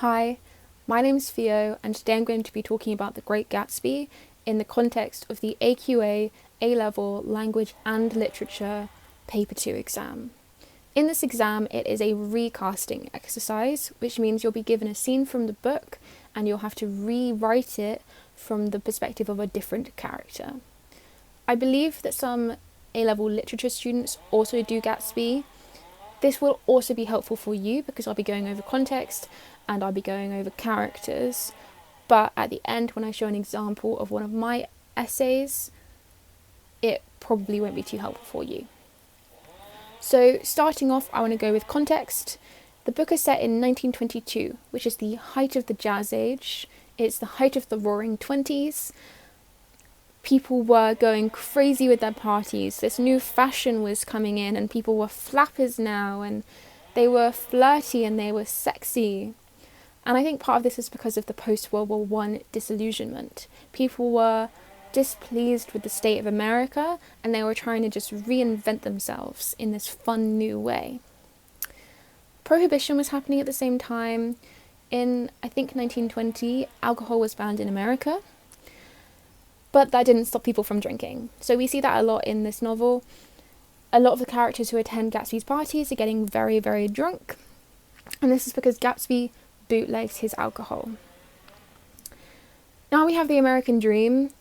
Hi, my name's Theo, and today I'm going to be talking about The Great Gatsby in the context of the AQA A-Level Language and Literature Paper 2 exam. In this exam, it is a recasting exercise, which means you'll be given a scene from the book and you'll have to rewrite it from the perspective of a different character. I believe that some A-Level literature students also do Gatsby. This will also be helpful for you because I'll be going over context and I'll be going over characters. But at the end, when I show an example of one of my essays, it probably won't be too helpful for you. So starting off, I want to go with context. The book is set in 1922, which is the height of the Jazz Age. It's the height of the Roaring Twenties. People were going crazy with their parties. This new fashion was coming in and people were flappers now and they were flirty and they were sexy. And I think part of this is because of the post-World War I disillusionment. People were displeased with the state of America and they were trying to just reinvent themselves in this fun new way. Prohibition was happening at the same time. In, I think, 1920, alcohol was banned in America. But that didn't stop people from drinking. So we see that a lot in this novel. A lot of the characters who attend Gatsby's parties are getting very, very drunk. And this is because Gatsby bootlegs his alcohol. Now we have the American dream.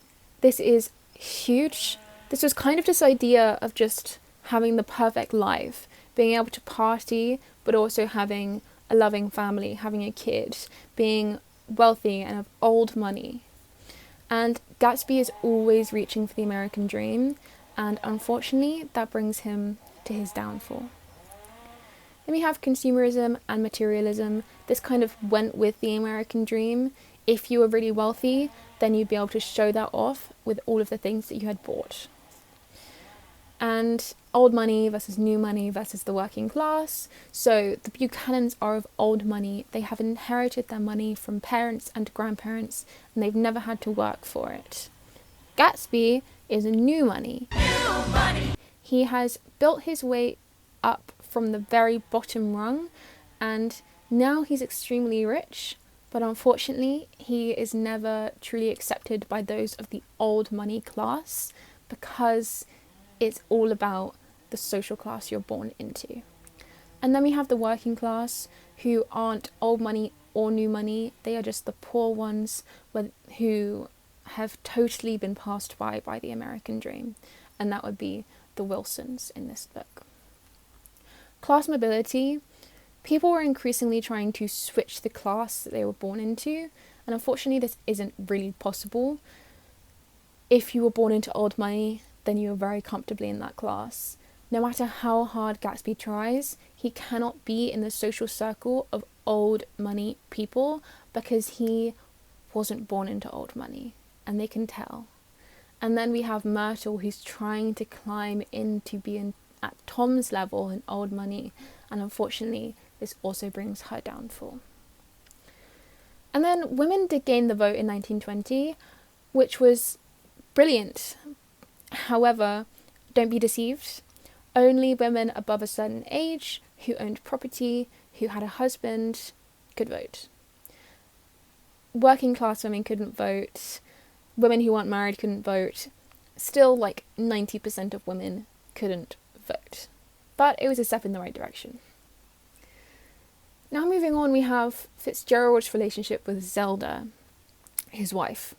This is huge. This was kind of this idea of just having the perfect life, being able to party, but also having a loving family, having a kid, being wealthy and have old money. And Gatsby is always reaching for the American dream, and unfortunately that brings him to his downfall. Then we have consumerism and materialism. This kind of went with the American dream. If you were really wealthy, then you'd be able to show that off with all of the things that you had bought. And old money versus new money versus the working class. So the Buchanans are of old money. They have inherited their money from parents and grandparents, and they've never had to work for it. Gatsby is new money. New money. He has built his way up from the very bottom rung, and now he's extremely rich, but unfortunately he is never truly accepted by those of the old money class because it's all about the social class you're born into. And then we have the working class, who aren't old money or new money. They are just the poor ones who have totally been passed by the American dream. And that would be the Wilsons in this book. Class mobility. People were increasingly trying to switch the class that they were born into. And unfortunately, this isn't really possible. If you were born into old money, then you are very comfortably in that class. No matter how hard Gatsby tries, he cannot be in the social circle of old money people because he wasn't born into old money, and they can tell. And then we have Myrtle, who's trying to climb in to be at Tom's level in old money, and unfortunately this also brings her downfall. And then women did gain the vote in 1920, which was brilliant. However, don't be deceived. Only women above a certain age, who owned property, who had a husband, could vote. Working class women couldn't vote. Women who weren't married couldn't vote. Still, 90% of women couldn't vote. But it was a step in the right direction. Now moving on, we have Fitzgerald's relationship with Zelda, his wife.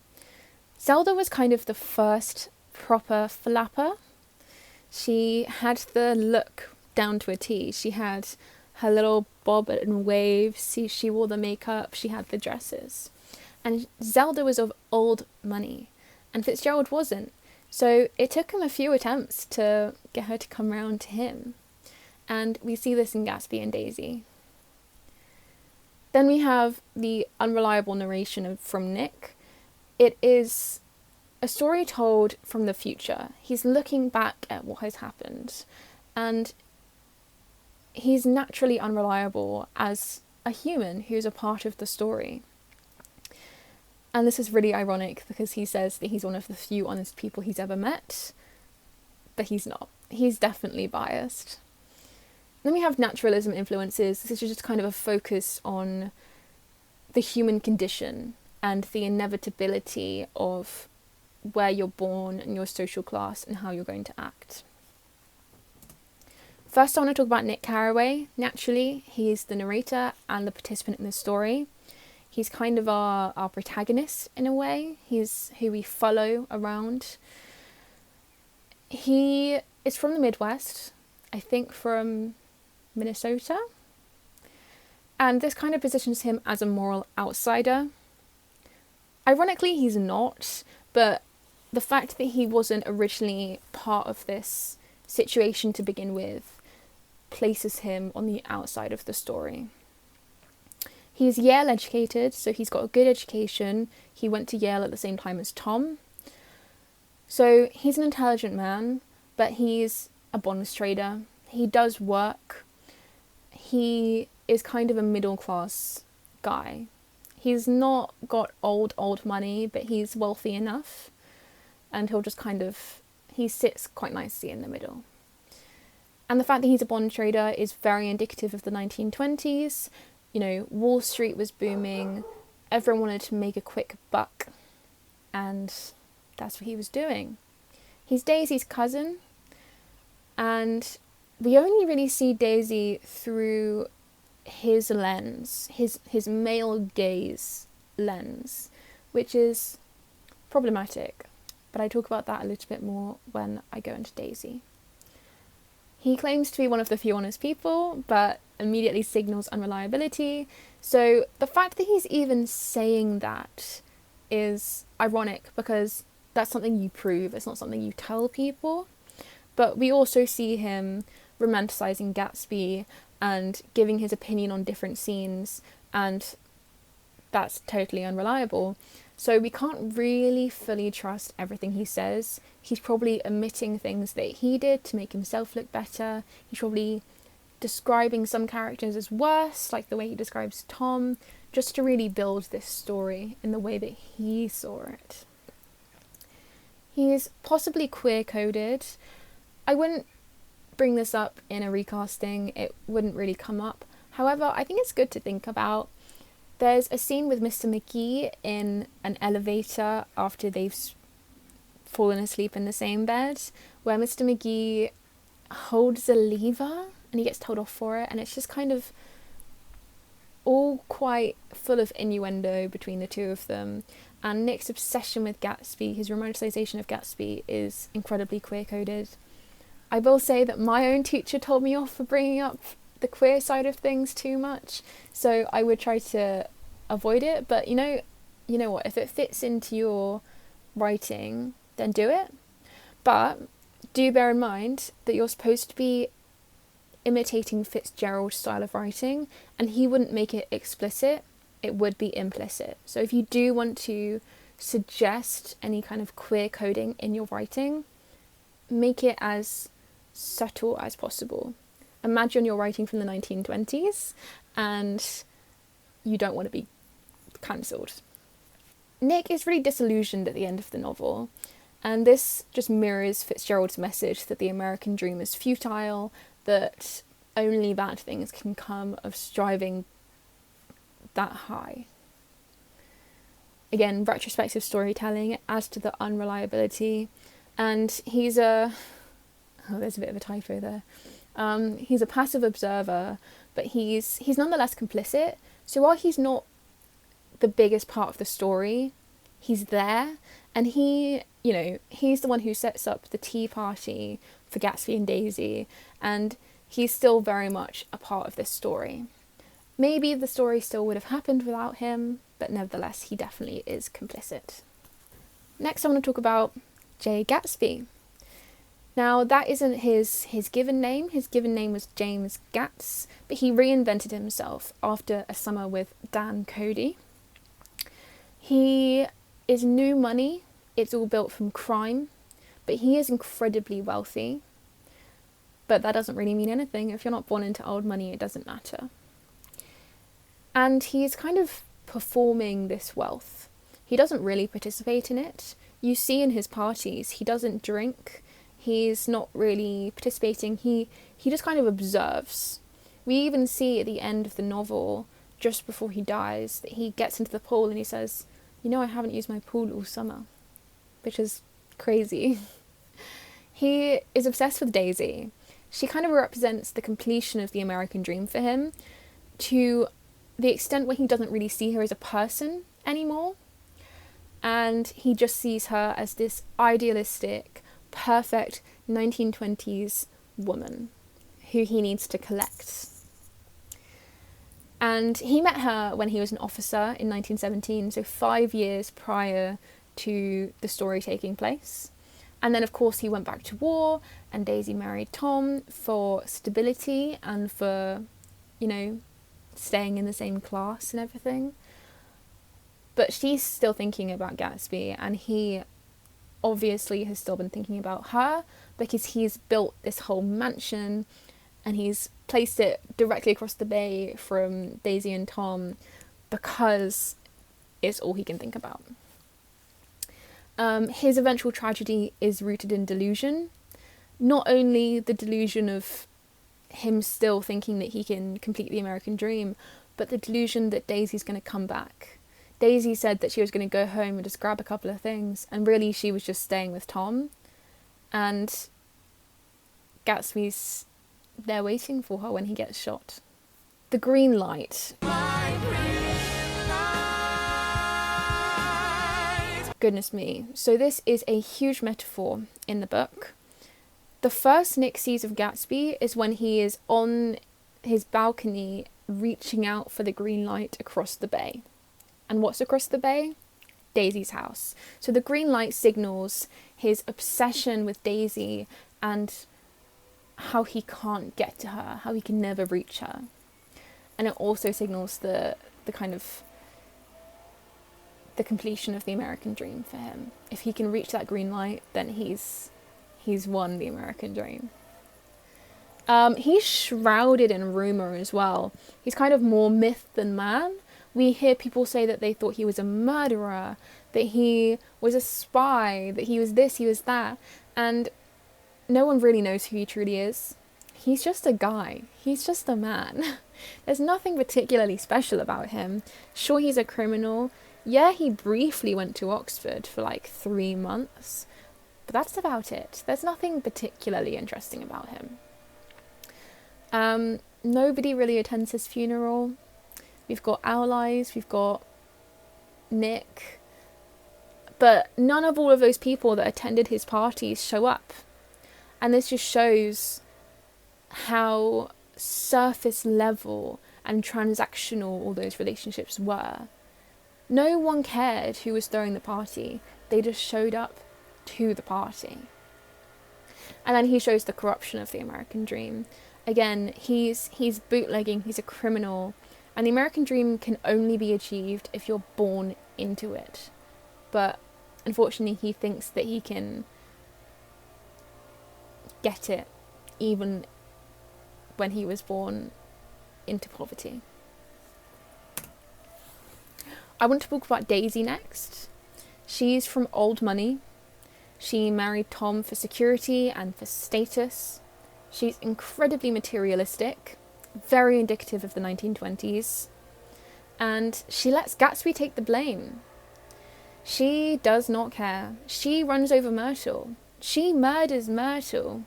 Zelda was kind of the first proper flapper. She had the look down to a T. She had her little bob and waves. She wore the makeup. She had the dresses. And Zelda was of old money, and Fitzgerald wasn't. So it took him a few attempts to get her to come round to him. And we see this in Gatsby and Daisy. Then we have the unreliable narration from Nick. It is a story told from the future. He's looking back at what has happened, and he's naturally unreliable as a human who's a part of the story. And this is really ironic because he says that he's one of the few honest people he's ever met, but he's not. He's definitely biased. Then we have naturalism influences. This is just kind of a focus on the human condition and the inevitability of where you're born and your social class and how you're going to act. First, I want to talk about Nick Carraway. Naturally, he's the narrator and the participant in the story. He's kind of our protagonist in a way. He's who we follow around. He is from the Midwest, I think from Minnesota. And this kind of positions him as a moral outsider. Ironically, he's not, but the fact that he wasn't originally part of this situation to begin with places him on the outside of the story. He's Yale educated, so he's got a good education. He went to Yale at the same time as Tom. So he's an intelligent man, but he's a bonds trader. He does work. He is kind of a middle class guy. He's not got old money, but he's wealthy enough. And he'll just he sits quite nicely in the middle. And the fact that he's a bond trader is very indicative of the 1920s. You know, Wall Street was booming. Everyone wanted to make a quick buck. And that's what he was doing. He's Daisy's cousin. And we only really see Daisy through his lens, his male gaze lens, which is problematic. But I talk about that a little bit more when I go into Daisy. He claims to be one of the few honest people, but immediately signals unreliability. So the fact that he's even saying that is ironic, because that's something you prove, it's not something you tell people. But we also see him romanticizing Gatsby and giving his opinion on different scenes, and that's totally unreliable. So we can't really fully trust everything he says. He's probably omitting things that he did to make himself look better. He's probably describing some characters as worse, like the way he describes Tom, just to really build this story in the way that he saw it. He's possibly queer-coded. I wouldn't bring this up in a recasting. It wouldn't really come up. However, I think it's good to think about. There's a scene with Mr. McGee in an elevator after they've fallen asleep in the same bed, where Mr. McGee holds a lever and he gets told off for it, and it's just kind of all quite full of innuendo between the two of them. And Nick's obsession with Gatsby, his romanticization of Gatsby, is incredibly queer-coded. I will say that my own teacher told me off for bringing up the queer side of things too much, so I would try to avoid it. But you know what, if it fits into your writing, then do it. But do bear in mind that you're supposed to be imitating Fitzgerald's style of writing, and he wouldn't make it explicit, it would be implicit. So if you do want to suggest any kind of queer coding in your writing, make it as subtle as possible. Imagine you're writing from the 1920s and you don't want to be cancelled. Nick is really disillusioned at the end of the novel, and this just mirrors Fitzgerald's message that the American dream is futile, that only bad things can come of striving that high. Again, retrospective storytelling adds to the unreliability, and he's there's a bit of a typo there. He's a passive observer, but he's nonetheless complicit. So while he's not the biggest part of the story, he's there, and he's the one who sets up the tea party for Gatsby and Daisy, and he's still very much a part of this story. Maybe the story still would have happened without him, but nevertheless, he definitely is complicit. Next, I want to talk about J. Gatsby. Now, that isn't his given name. His given name was James Gatz, but he reinvented himself after a summer with Dan Cody. He is new money. It's all built from crime, but he is incredibly wealthy. But that doesn't really mean anything. If you're not born into old money, it doesn't matter. And he's kind of performing this wealth. He doesn't really participate in it. You see in his parties, he doesn't drink. He's not really participating. He just kind of observes. We even see at the end of the novel just before he dies, that he gets into the pool and he says, "You know, I haven't used my pool all summer," which is crazy. He is obsessed with Daisy. She kind of represents the completion of the American dream for him, to the extent where he doesn't really see her as a person anymore. And he just sees her as this idealistic, perfect 1920s woman who he needs to collect. And he met her when he was an officer in 1917, so 5 years prior to the story taking place. And then, of course, he went back to war, and Daisy married Tom for stability and for, you know, staying in the same class and everything. But she's still thinking about Gatsby, and he obviously has still been thinking about her, because he's built this whole mansion and he's placed it directly across the bay from Daisy and Tom, because it's all he can think about. His eventual tragedy is rooted in delusion. Not only the delusion of him still thinking that he can complete the American dream, but the delusion that Daisy's going to come back. Daisy said that she was going to go home and just grab a couple of things, and really she was just staying with Tom. And Gatsby's there waiting for her when he gets shot. The green light. Goodness me. So this is a huge metaphor in the book. The first Nick sees of Gatsby is when he is on his balcony reaching out for the green light across the bay. And what's across the bay? Daisy's house. So the green light signals his obsession with Daisy and how he can't get to her, how he can never reach her. And it also signals the kind of the completion of the American dream for him. If he can reach that green light, then he's won the American dream. He's shrouded in rumour as well. He's kind of more myth than man. We hear people say that they thought he was a murderer, that he was a spy, that he was this, he was that, and no one really knows who he truly is. He's just a guy. He's just a man. There's nothing particularly special about him. Sure, he's a criminal. Yeah, he briefly went to Oxford for like 3 months, but that's about it. There's nothing particularly interesting about him. Nobody really attends his funeral. We've got Owl Eyes, we've got Nick, but none of all of those people that attended his parties show up. And this just shows how surface level and transactional all those relationships were. No one cared who was throwing the party. They just showed up to the party. And then he shows the corruption of the American dream. Again, he's bootlegging, he's a criminal. And the American dream can only be achieved if you're born into it. But unfortunately, he thinks that he can get it even when he was born into poverty. I want to talk about Daisy next. She's from old money. She married Tom for security and for status. She's incredibly materialistic, very indicative of the 1920s. And she lets Gatsby take the blame. She does not care. She runs over Myrtle. She murders Myrtle.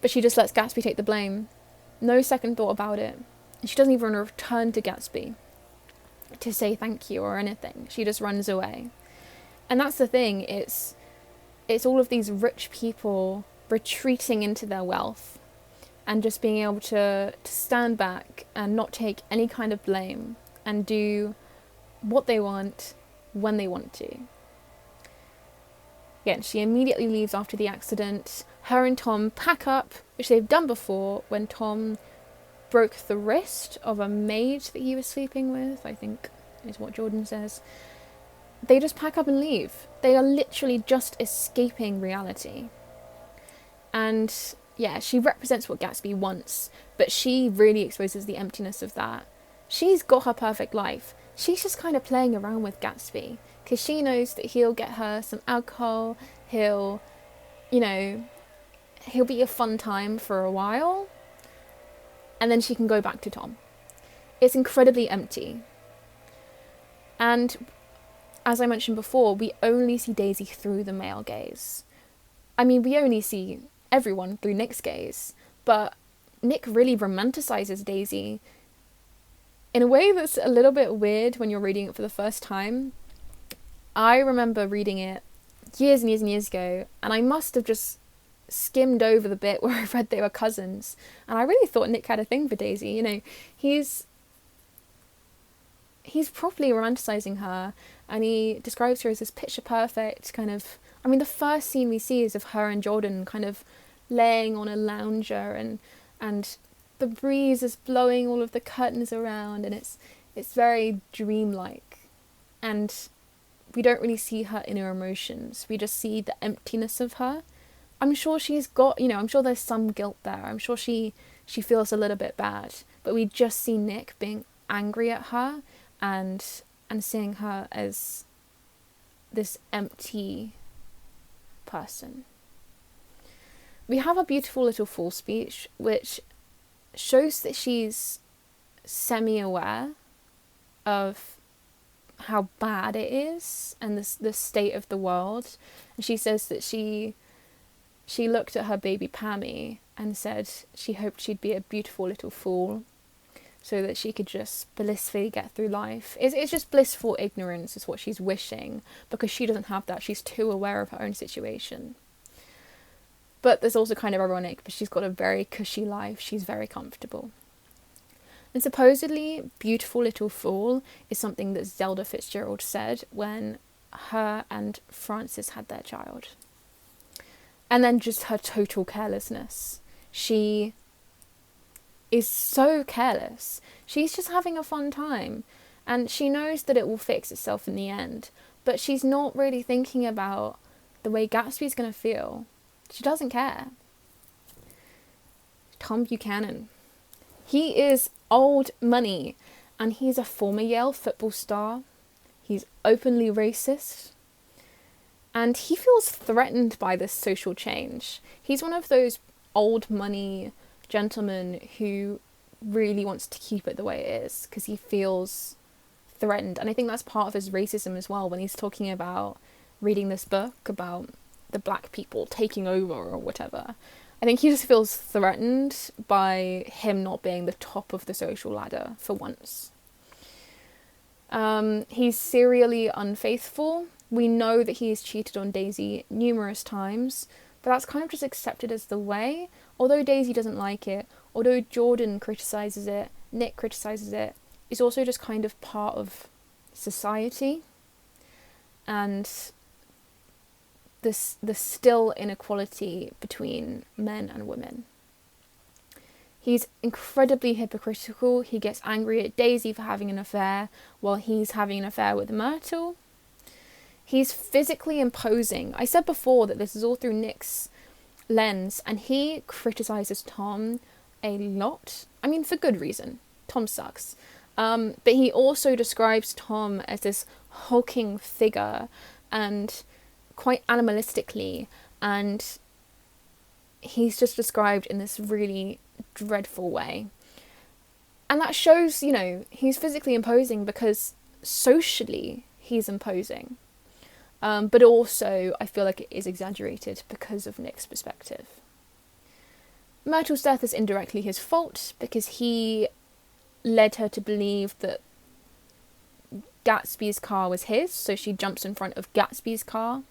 But she just lets Gatsby take the blame. No second thought about it. And she doesn't even return to Gatsby to say thank you or anything. She just runs away. And that's the thing. It's all of these rich people retreating into their wealth and just being able to stand back and not take any kind of blame and do what they want when they want to. Again, she immediately leaves after the accident. Her and Tom pack up, which they've done before when Tom broke the wrist of a maid that he was sleeping with, I think is what Jordan says. They just pack up and leave. They are literally just escaping reality. And yeah, she represents what Gatsby wants, but she really exposes the emptiness of that. She's got her perfect life. She's just kind of playing around with Gatsby because she knows that he'll get her some alcohol, he'll be a fun time for a while, and then she can go back to Tom. It's incredibly empty. And as I mentioned before, we only see Daisy through the male gaze. I mean, we only see everyone through Nick's gaze, but Nick really romanticizes Daisy in a way that's a little bit weird when you're reading it for the first time. I remember reading it years and years and years ago, and I must have just skimmed over the bit where I read they were cousins, and I really thought Nick had a thing for Daisy. You know, he's properly romanticizing her, and he describes her as this picture perfect kind of, I mean, the first scene we see is of her and Jordan kind of laying on a lounger, and the breeze is blowing all of the curtains around, and it's very dreamlike, and we don't really see her inner emotions. We just see the emptiness of her. I'm sure she's got, you know, I'm sure there's some guilt there. I'm sure she feels a little bit bad, but we just see Nick being angry at her and seeing her as this empty person. We have a beautiful little full speech which shows that she's semi-aware of how bad it is and the state of the world. And she says that she looked at her baby Pammy and said she hoped she'd be a beautiful little fool so that she could just blissfully get through life. It's just blissful ignorance is what she's wishing, because she doesn't have that. She's too aware of her own situation. But there's also kind of ironic, because she's got a very cushy life. She's very comfortable. And supposedly, beautiful little fool is something that Zelda Fitzgerald said when her and Francis had their child. And then just her total carelessness. She is so careless. She's just having a fun time. And she knows that it will fix itself in the end. But she's not really thinking about the way Gatsby's going to feel. She doesn't care. Tom Buchanan. He is old money. And he's a former Yale football star. He's openly racist. And he feels threatened by this social change. He's one of those old money gentlemen who really wants to keep it the way it is because he feels threatened. And I think that's part of his racism as well, when he's talking about reading this book about the black people taking over or whatever. I think he just feels threatened by him not being the top of the social ladder for once. He's serially unfaithful. We know that he's cheated on Daisy numerous times, but that's kind of just accepted as the way. Although Daisy doesn't like it, although Jordan criticises it, Nick criticises it, it's also just kind of part of society. And the still inequality between men and women. He's incredibly hypocritical. He gets angry at Daisy for having an affair while he's having an affair with Myrtle. He's physically imposing. I said before that this is all through Nick's lens, and he criticises Tom a lot. I mean, for good reason. Tom sucks. But he also describes Tom as this hulking figure and quite animalistically, and he's just described in this really dreadful way. And that shows, you know, he's physically imposing because socially he's imposing. But also, I feel like it is exaggerated because of Nick's perspective. Myrtle's death is indirectly his fault because he led her to believe that Gatsby's car was his, so she jumps in front of Gatsby's car.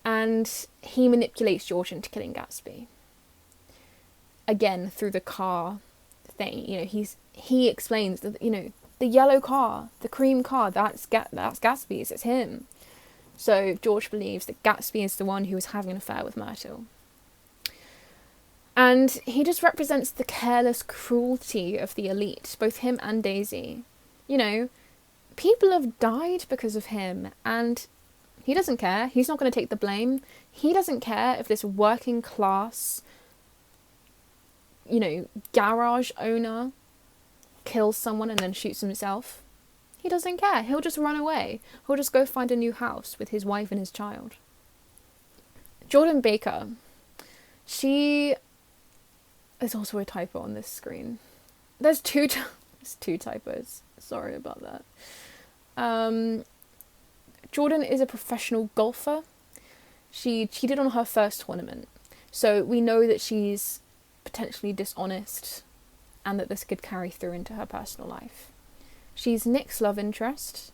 And he manipulates George into killing Gatsby. Again, through the car thing. You know, he explains that, you know, the yellow car, the cream car, that's Gatsby's, it's him. So George believes that Gatsby is the one who was having an affair with Myrtle. And he just represents the careless cruelty of the elite, both him and Daisy. You know, people have died because of him, and he doesn't care. He's not going to take the blame. He doesn't care if this working class, you know, garage owner kills someone and then shoots himself. He doesn't care. He'll just run away. He'll just go find a new house with his wife and his child. Jordan Baker. She... There's also a typo on this screen. there's two typos. Sorry about that. Jordan is a professional golfer. She cheated on her first tournament. So we know that she's potentially dishonest and that this could carry through into her personal life. She's Nick's love interest.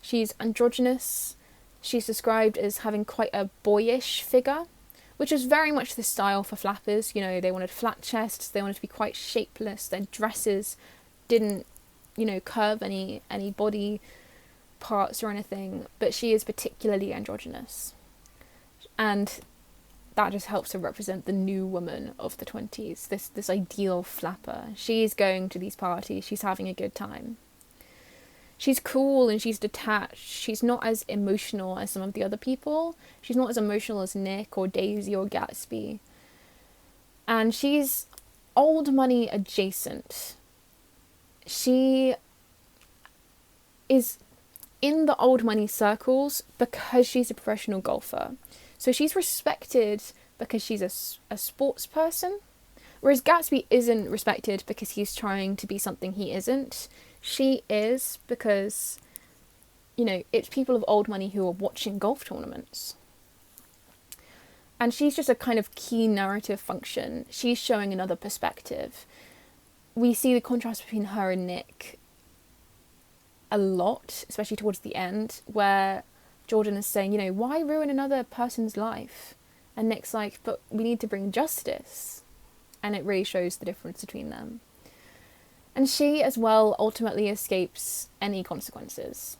She's androgynous. She's described as having quite a boyish figure, which is very much the style for flappers. You know, they wanted flat chests, they wanted to be quite shapeless, their dresses didn't, you know, curve any body parts or anything, but she is particularly androgynous. And that just helps to represent the new woman of the 20s, this ideal flapper. She's going to these parties, she's having a good time. She's cool and she's detached. She's not as emotional as some of the other people. She's not as emotional as Nick or Daisy or Gatsby. And she's old money adjacent. She is in the old money circles because she's a professional golfer. So she's respected because she's a sports person. Whereas Gatsby isn't respected because he's trying to be something he isn't. She is because, you know, it's people of old money who are watching golf tournaments. And she's just a kind of key narrative function. She's showing another perspective. We see the contrast between her and Nick a lot, especially towards the end, where Jordan is saying, you know, why ruin another person's life? And Nick's like, but we need to bring justice. And it really shows the difference between them. And she, as well, ultimately escapes any consequences.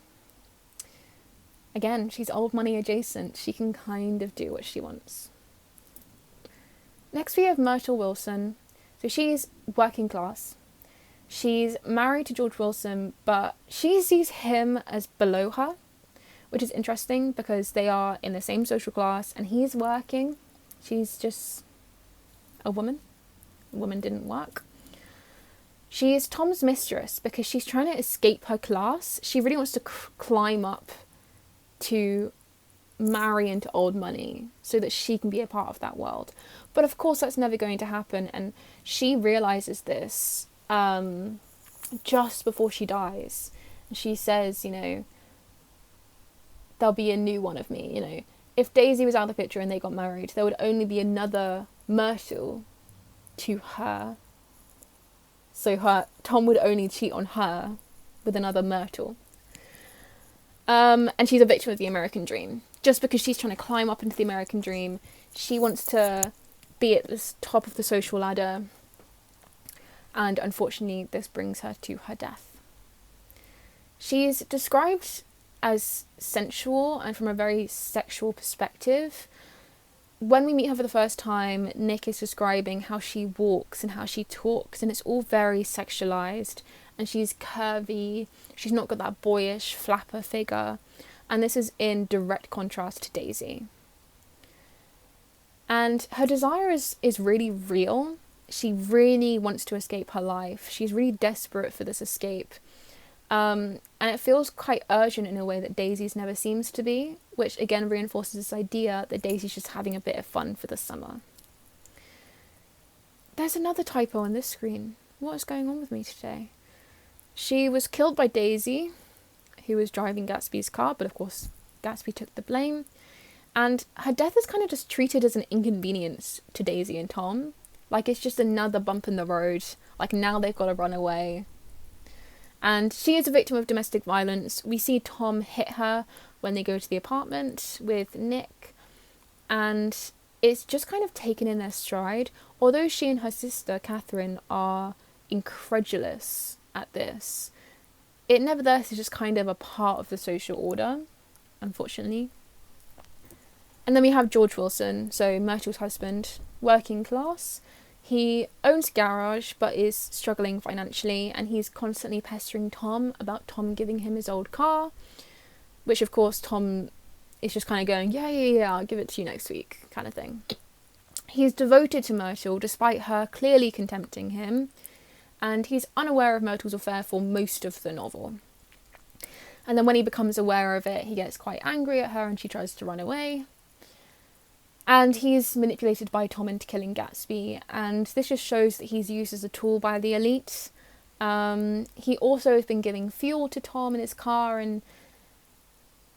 Again, she's old money adjacent. She can kind of do what she wants. Next we have Myrtle Wilson. So she's working class. She's married to George Wilson, but she sees him as below her, which is interesting because they are in the same social class and he's working. She's just a woman. A woman didn't work. She is Tom's mistress because she's trying to escape her class. She really wants to climb up to marry into old money so that she can be a part of that world. But of course that's never going to happen, and she realizes this just before she dies. And she says, you know, there'll be a new one of me. You know, if Daisy was out of the picture and they got married, there would only be another Myrtle to her. So Tom would only cheat on her with another Myrtle. And she's a victim of the American dream. Just because she's trying to climb up into the American dream, she wants to be at the top of the social ladder. And unfortunately, this brings her to her death. She's described as sensual and from a very sexual perspective. When we meet her for the first time, Nick is describing how she walks and how she talks, and it's all very sexualized. And she's curvy, she's not got that boyish flapper figure, and this is in direct contrast to Daisy. And her desire is really real. She really wants to escape her life. She's really desperate for this escape. And it feels quite urgent in a way that Daisy's never seems to be, which again reinforces this idea that Daisy's just having a bit of fun for the summer. There's another typo on this screen. What is going on with me today? She was killed by Daisy, who was driving Gatsby's car, but of course Gatsby took the blame. And her death is kind of just treated as an inconvenience to Daisy and Tom. Like it's just another bump in the road. Like now they've got to run away. And she is a victim of domestic violence. We see Tom hit her when they go to the apartment with Nick. And it's just kind of taken in their stride. Although she and her sister, Catherine, are incredulous at this, it nevertheless is just kind of a part of the social order, unfortunately. And then we have George Wilson, so Myrtle's husband, working class. He owns a garage but is struggling financially, and he's constantly pestering Tom about Tom giving him his old car, which of course Tom is just kind of going, yeah, I'll give it to you next week, kind of thing. He's devoted to Myrtle despite her clearly contempting him, and he's unaware of Myrtle's affair for most of the novel. And then when he becomes aware of it, he gets quite angry at her and she tries to run away. And he's manipulated by Tom into killing Gatsby, and this just shows that he's used as a tool by the elite. He also has been giving fuel to Tom in his car, and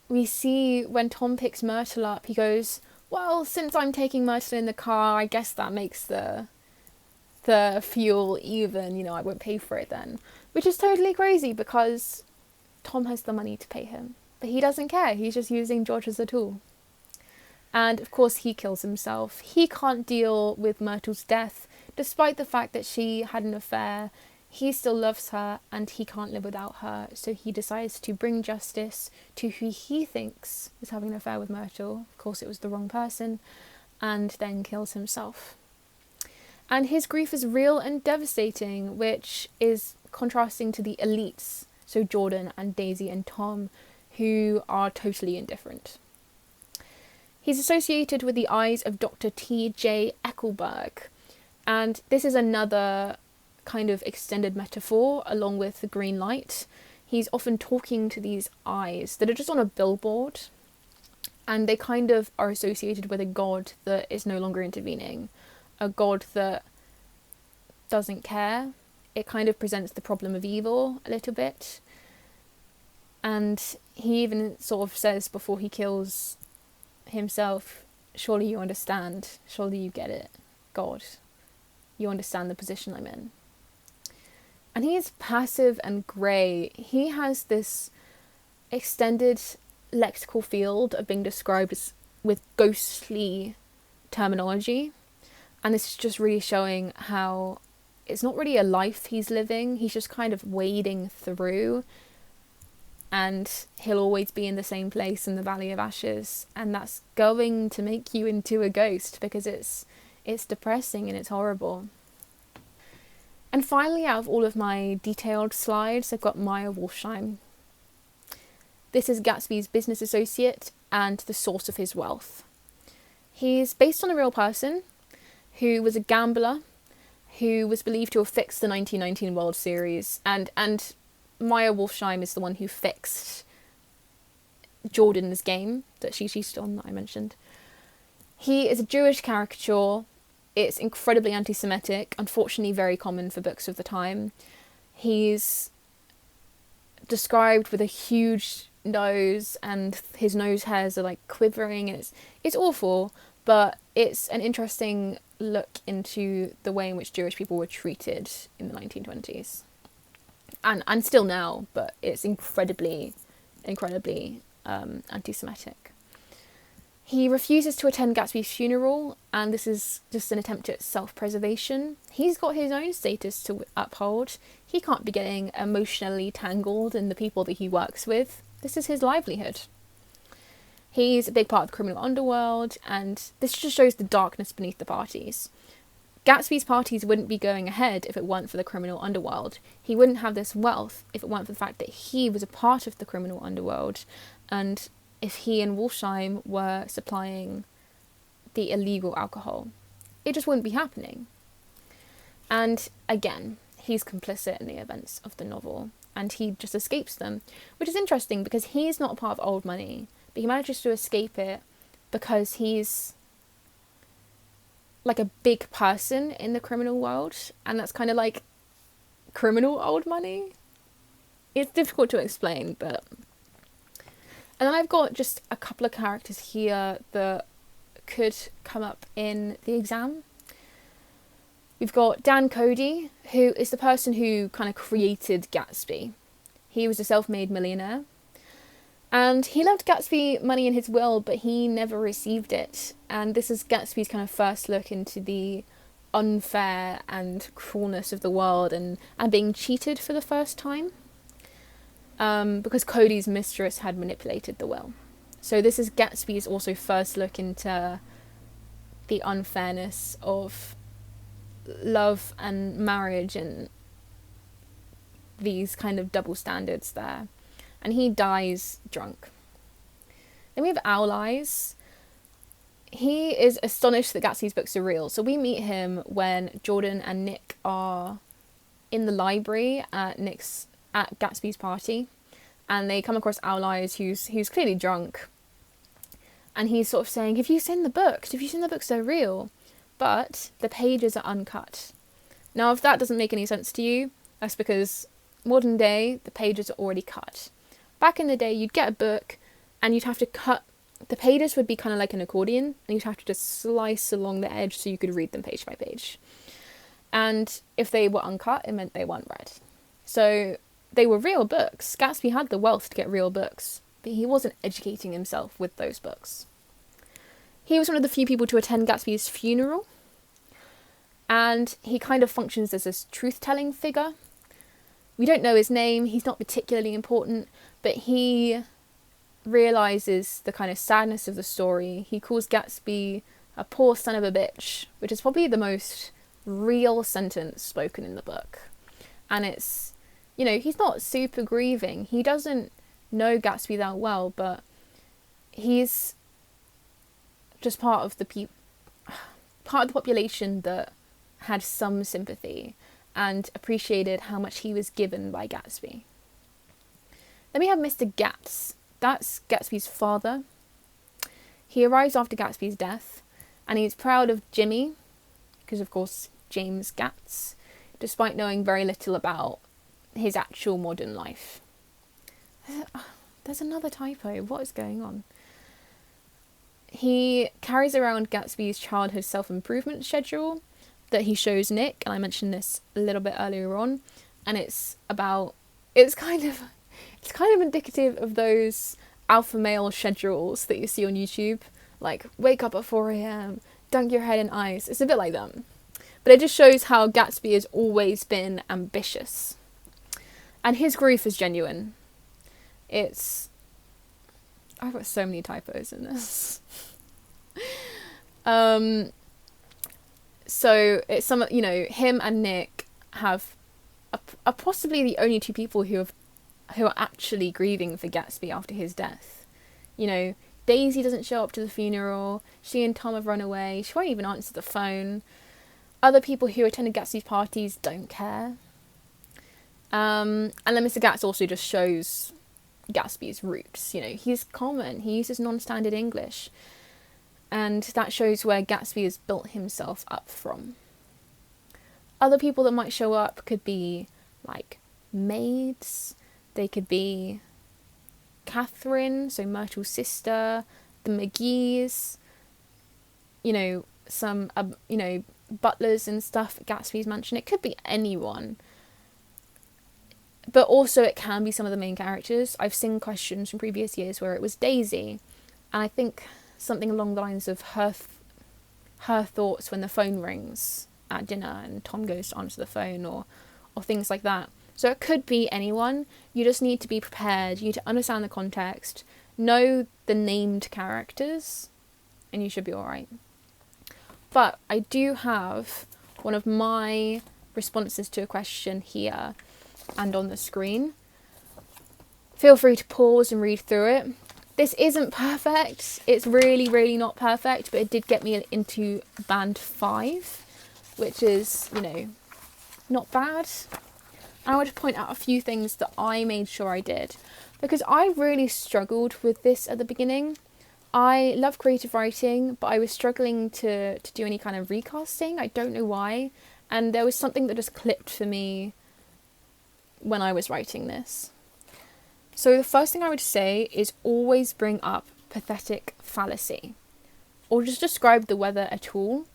we see when Tom picks Myrtle up, he goes, well, since I'm taking Myrtle in the car, I guess that makes the fuel even, I won't pay for it then. Which is totally crazy because Tom has the money to pay him. But he doesn't care, he's just using George as a tool. And of course he kills himself. He can't deal with Myrtle's death, despite the fact that she had an affair. He still loves her and he can't live without her, so he decides to bring justice to who he thinks was having an affair with Myrtle. Of course it was the wrong person, and then kills himself. And his grief is real and devastating, which is contrasting to the elites, so Jordan and Daisy and Tom, who are totally indifferent. He's associated with the eyes of Dr. T.J. Eckelberg, and this is another kind of extended metaphor along with the green light. He's often talking to these eyes that are just on a billboard, and they kind of are associated with a god that is no longer intervening, a god that doesn't care. It kind of presents the problem of evil a little bit. And he even sort of says before he kills himself, surely you understand, surely you get it, God, you understand the position I'm in. And he is passive and grey. He has this extended lexical field of being described as with ghostly terminology, and this is just really showing how it's not really a life he's living, he's just kind of wading through, and he'll always be in the same place in the Valley of Ashes, and that's going to make you into a ghost because it's depressing and it's horrible. And finally, out of all of my detailed slides, I've got Meyer Wolfsheim. This is Gatsby's business associate and the source of his wealth. He's based on a real person who was a gambler who was believed to have fixed the 1919 World Series, and Meyer Wolfsheim is the one who fixed Jordan's game that she cheated on that I mentioned. He is a Jewish caricature. It's incredibly anti-Semitic, unfortunately very common for books of the time. He's described with a huge nose, and his nose hairs are like quivering, and it's awful, but it's an interesting look into the way in which Jewish people were treated in the 1920s. And still now, but it's incredibly anti-Semitic. He refuses to attend Gatsby's funeral, and this is just an attempt at self-preservation. He's got his own status to uphold. He can't be getting emotionally tangled in the people that he works with. This is his livelihood. He's a big part of the criminal underworld, and this just shows the darkness beneath the parties. Gatsby's parties wouldn't be going ahead if it weren't for the criminal underworld. He wouldn't have this wealth if it weren't for the fact that he was a part of the criminal underworld, and if he and Wolfsheim were supplying the illegal alcohol. It just wouldn't be happening. And again, he's complicit in the events of the novel, and he just escapes them, which is interesting because he's not a part of Old Money, but he manages to escape it because he's like a big person in the criminal world, and that's kind of like criminal Old Money. It's difficult to explain, but... And then I've got just a couple of characters here that could come up in the exam. We've got Dan Cody, who is the person who kind of created Gatsby. He was a self-made millionaire, and he left Gatsby money in his will, but he never received it. And this is Gatsby's kind of first look into the unfair and cruelness of the world, and being cheated for the first time. Because Cody's mistress had manipulated the will. So this is Gatsby's also first look into the unfairness of love and marriage and these kind of double standards there. And he dies drunk. Then we have Owl Eyes. He is astonished that Gatsby's books are real. So we meet him when Jordan and Nick are in the library at Gatsby's party, and they come across Owl Eyes, who's clearly drunk. And he's sort of saying, have you seen the books? Have you seen the books? They're real. But the pages are uncut. Now, if that doesn't make any sense to you, that's because modern day, the pages are already cut. Back in the day, you'd get a book and you'd have to cut. The pages would be kind of like an accordion, and you'd have to just slice along the edge so you could read them page by page. And if they were uncut, it meant they weren't read. So they were real books. Gatsby had the wealth to get real books, but he wasn't educating himself with those books. He was one of the few people to attend Gatsby's funeral, and he kind of functions as a truth-telling figure. We don't know his name, he's not particularly important, but he realises the kind of sadness of the story. He calls Gatsby a poor son of a bitch, which is probably the most real sentence spoken in the book. And it's, he's not super grieving. He doesn't know Gatsby that well, but he's just part of the population that had some sympathy and appreciated how much he was given by Gatsby. Then we have Mr. Gats. That's Gatsby's father. He arrives after Gatsby's death, and he's proud of Jimmy, because of course James Gats, despite knowing very little about his actual modern life. There's another typo. What is going on? He carries around Gatsby's childhood self-improvement schedule that he shows Nick, and I mentioned this a little bit earlier on, and it's kind of indicative of those alpha male schedules that you see on YouTube, like wake up at 4 a.m, dunk your head in ice. It's a bit like them. But it just shows how Gatsby has always been ambitious. And his grief is genuine. I've got so many typos in this. So it's him and Nick are possibly the only two people who are actually grieving for Gatsby after his death. Daisy doesn't show up to the funeral. She and Tom have run away. She won't even answer the phone. Other people who attended Gatsby's parties don't care. And then Mr. Gats also just shows Gatsby's roots. He's common. He uses non-standard English. And that shows where Gatsby has built himself up from. Other people that might show up could be like maids. They could be Catherine, so Myrtle's sister, the McGees, some, butlers and stuff at Gatsby's mansion. It could be anyone. But also it can be some of the main characters. I've seen questions from previous years where it was Daisy. And I think something along the lines of her thoughts when the phone rings at dinner and Tom goes to answer the phone or things like that. So it could be anyone. You just need to be prepared. You need to understand the context, know the named characters, and you should be alright. But I do have one of my responses to a question here and on the screen. Feel free to pause and read through it. This isn't perfect. It's really, really not perfect, but it did get me into band 5, which is, not bad. And I want to point out a few things that I made sure I did, because I really struggled with this at the beginning. I love creative writing, but I was struggling to do any kind of recasting. I don't know why. And there was something that just clicked for me when I was writing this. So the first thing I would say is always bring up pathetic fallacy, or just describe the weather at all.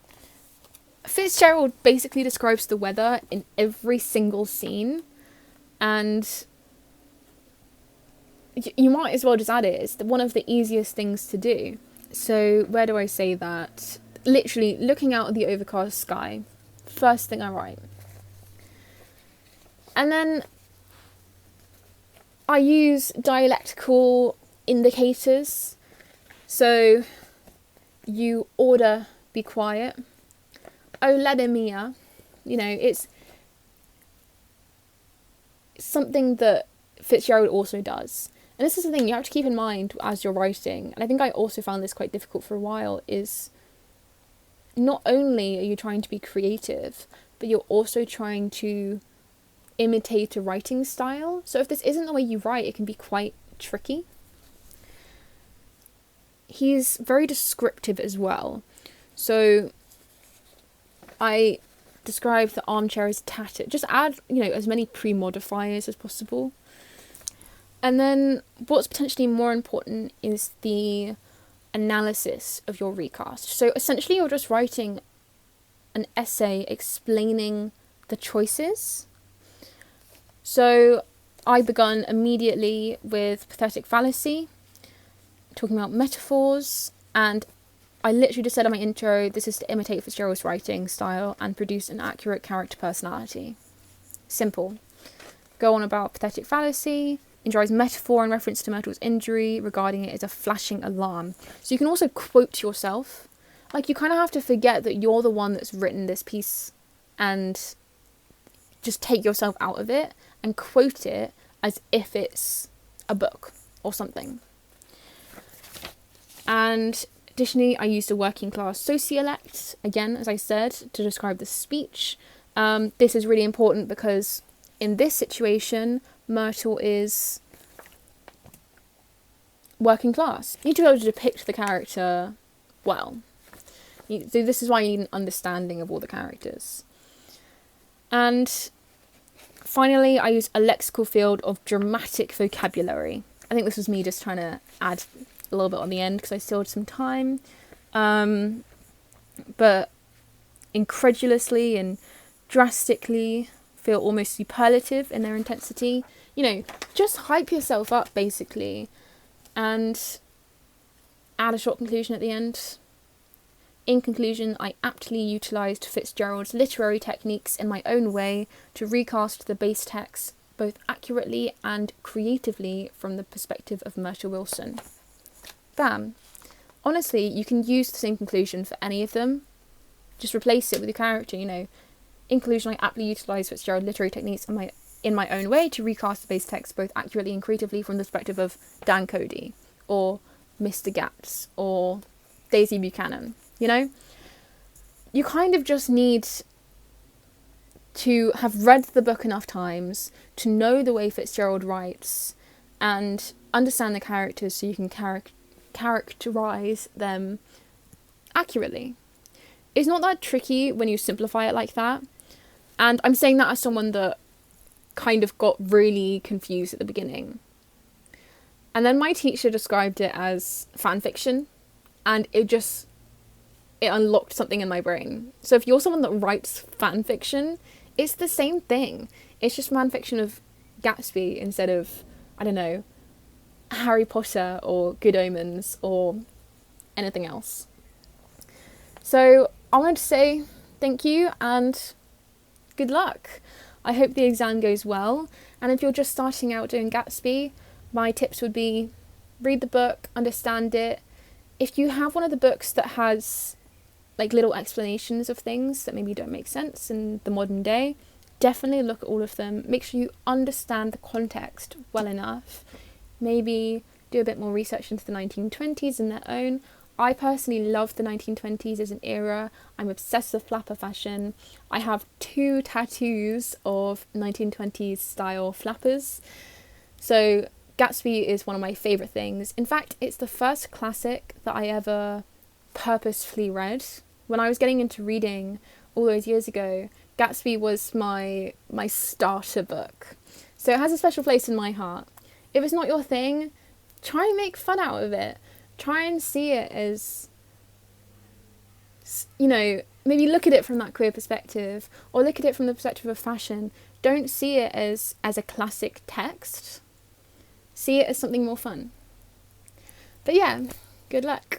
Fitzgerald basically describes the weather in every single scene, and you might as well just add it. It's one of the easiest things to do. So where do I say that? Literally looking out at the overcast sky, first thing I write. And then I use dialectical indicators. So you order, be quiet. Oh, lede mia. It's something that Fitzgerald also does. And this is the thing you have to keep in mind as you're writing. And I think I also found this quite difficult for a while, is not only are you trying to be creative, but you're also trying to imitate a writing style. So if this isn't the way you write, it can be quite tricky. he's very descriptive as well. So I describe the armchair as tattered. Just add, as many pre-modifiers as possible. And then what's potentially more important is the analysis of your recast. So essentially you're just writing an essay explaining the choices. So I begun immediately with pathetic fallacy, talking about metaphors, and I literally just said in my intro, this is to imitate Fitzgerald's writing style and produce an accurate character personality. Simple. Go on about pathetic fallacy, enjoys metaphor in reference to Myrtle's injury, regarding it as a flashing alarm. So you can also quote yourself. Like, you kind of have to forget that you're the one that's written this piece and just take yourself out of it and quote it as if it's a book or something. And additionally, I used a working class sociolect, again, as I said, to describe the speech. This is really important because in this situation, Myrtle is working class. You need to be able to depict the character well. So this is why you need an understanding of all the characters. And finally, I use a lexical field of dramatic vocabulary. I think this was me just trying to add a little bit on the end because I still had some time. But incredulously and drastically feel almost superlative in their intensity. Just hype yourself up, basically, and add a short conclusion at the end. In conclusion, I aptly utilised Fitzgerald's literary techniques in my own way to recast the base text both accurately and creatively from the perspective of Myrtle Wilson. Bam. Honestly, you can use the same conclusion for any of them. Just replace it with your character, In conclusion, I aptly utilised Fitzgerald's literary techniques in my own way to recast the base text both accurately and creatively from the perspective of Dan Cody, or Mr. Gats, or Daisy Buchanan. You kind of just need to have read the book enough times to know the way Fitzgerald writes and understand the characters so you can characterize them accurately. It's not that tricky when you simplify it like that. And I'm saying that as someone that kind of got really confused at the beginning. And then my teacher described it as fan fiction, and it unlocked something in my brain. So if you're someone that writes fan fiction, it's the same thing. It's just fan fiction of Gatsby instead of, I don't know, Harry Potter or Good Omens or anything else. So I wanted to say thank you and good luck. I hope the exam goes well. And if you're just starting out doing Gatsby, my tips would be read the book, understand it. If you have one of the books that has little explanations of things that maybe don't make sense in the modern day, definitely look at all of them. Make sure you understand the context well enough. Maybe do a bit more research into the 1920s in their own. I personally love the 1920s as an era. I'm obsessed with flapper fashion. I have 2 tattoos of 1920s style flappers. So Gatsby is one of my favourite things. In fact, it's the first classic that I ever purposefully read. When I was getting into reading all those years ago, Gatsby was my starter book. So it has a special place in my heart. If it's not your thing, try and make fun out of it. Try and see it as, maybe look at it from that queer perspective, or look at it from the perspective of fashion. Don't see it as a classic text. See it as something more fun. But yeah, good luck.